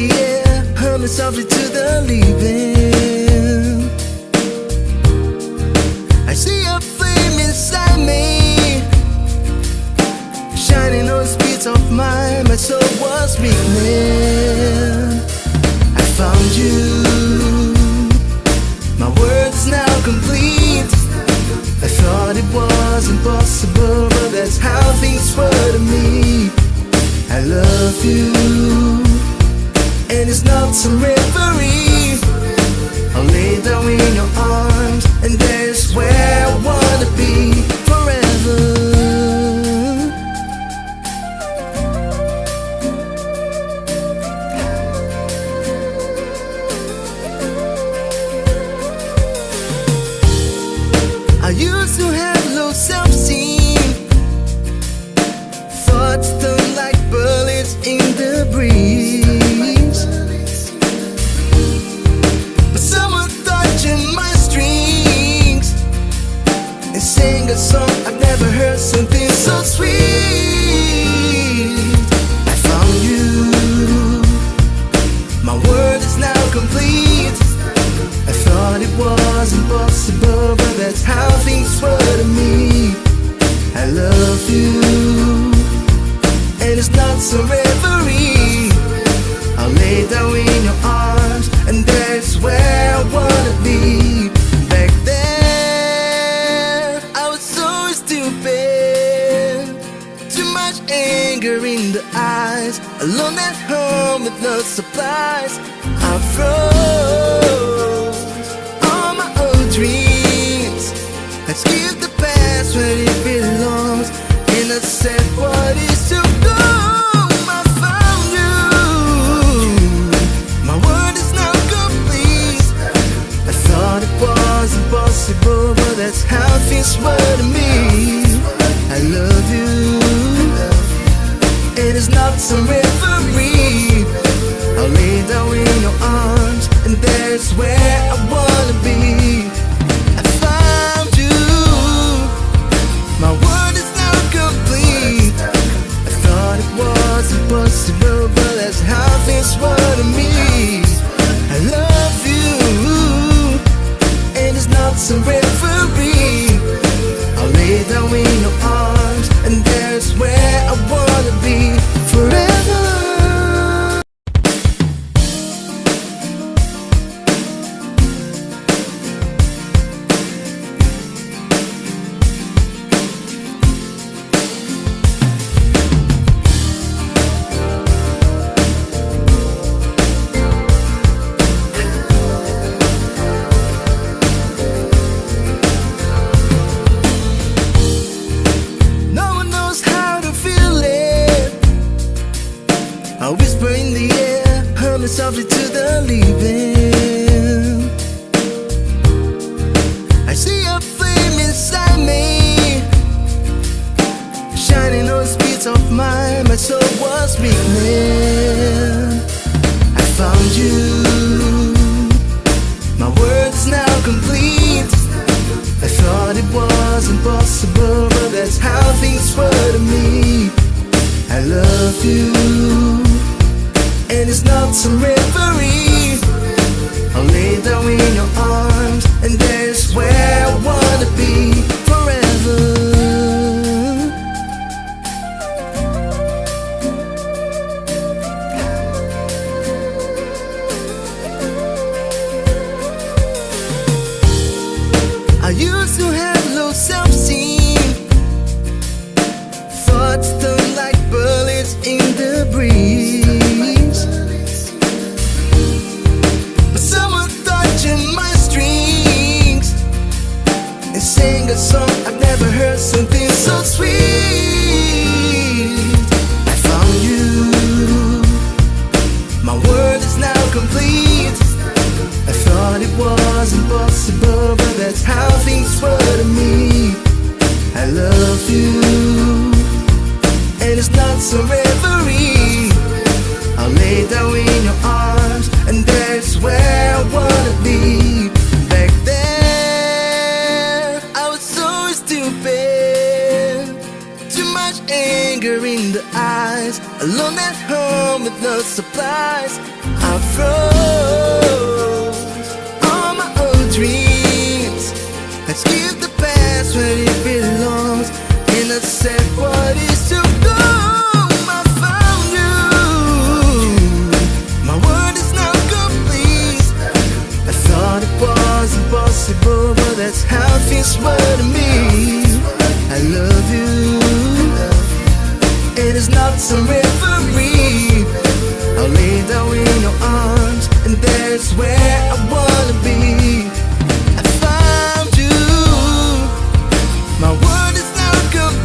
the air, humming softly to the living. I see a flame inside me, shining on the speeds of mine. My soul was weakening. I found you, my world's now complete. I thought it was impossible, but that's how things were to me. I love you, and it's not some reverie. I'll lay down in your arms, and there's where I wanna be forever. I used to have low self-esteem, thoughts turn like bullets in the breeze. But someone touching my strings and sing a song I've never heard, something so sweet. I found you, my world is now complete. I thought it was impossible, but that's how things were to me. I love you, and it's not some reverie. I'll lay down in your arms, and that's where I wanna be. Back then, I was so stupid, too much anger in the eyes, alone at home with no supplies. I froze all my old dreams. Let's give the past where it belongs, and I said what is to go. I found you, my world is now complete. I thought it was impossible, but that's how things were to me. I love you, and it's not some reverie. I'll lay down in your arms, and there's where I wanna be. I found you, my world is now complete. I thought it was impossible, but that's how things were to me. I love you, and it's not some reverie. I'll lay down in your arms, and there's where I wanna be forever. I whisper in the air, humming softly to the living. I see a flame inside me, shining on the speeds of mine. My soul was weakening. I found you, my world's now complete. I thought it was impossible, but that's how things were to me. I love you, and it's not some reverie. I'll lay down in your arms, and there's where I wanna be forever. I used to have low self-esteem, thoughts turn like bullets in the breeze. But someone touching my strings and sing a song I've never heard, something so sweet. I found you, my world is now complete. I thought it was impossible, but that's how things were to me. I love you, and it's not some reverie. I'll lay down in your arms, and there's where I wanna be. Back then, I was so stupid, too much anger in the eyes, alone at home with no supplies. I froze all my old dreams. Let's give the past where it belongs, and I said what is to go. I found you. My world is now complete. I thought it was impossible, but that's how things were to me. I love you. It is not some referee. I'll lay down in your arms, and that's where I wanna be. I found you. My world is now complete.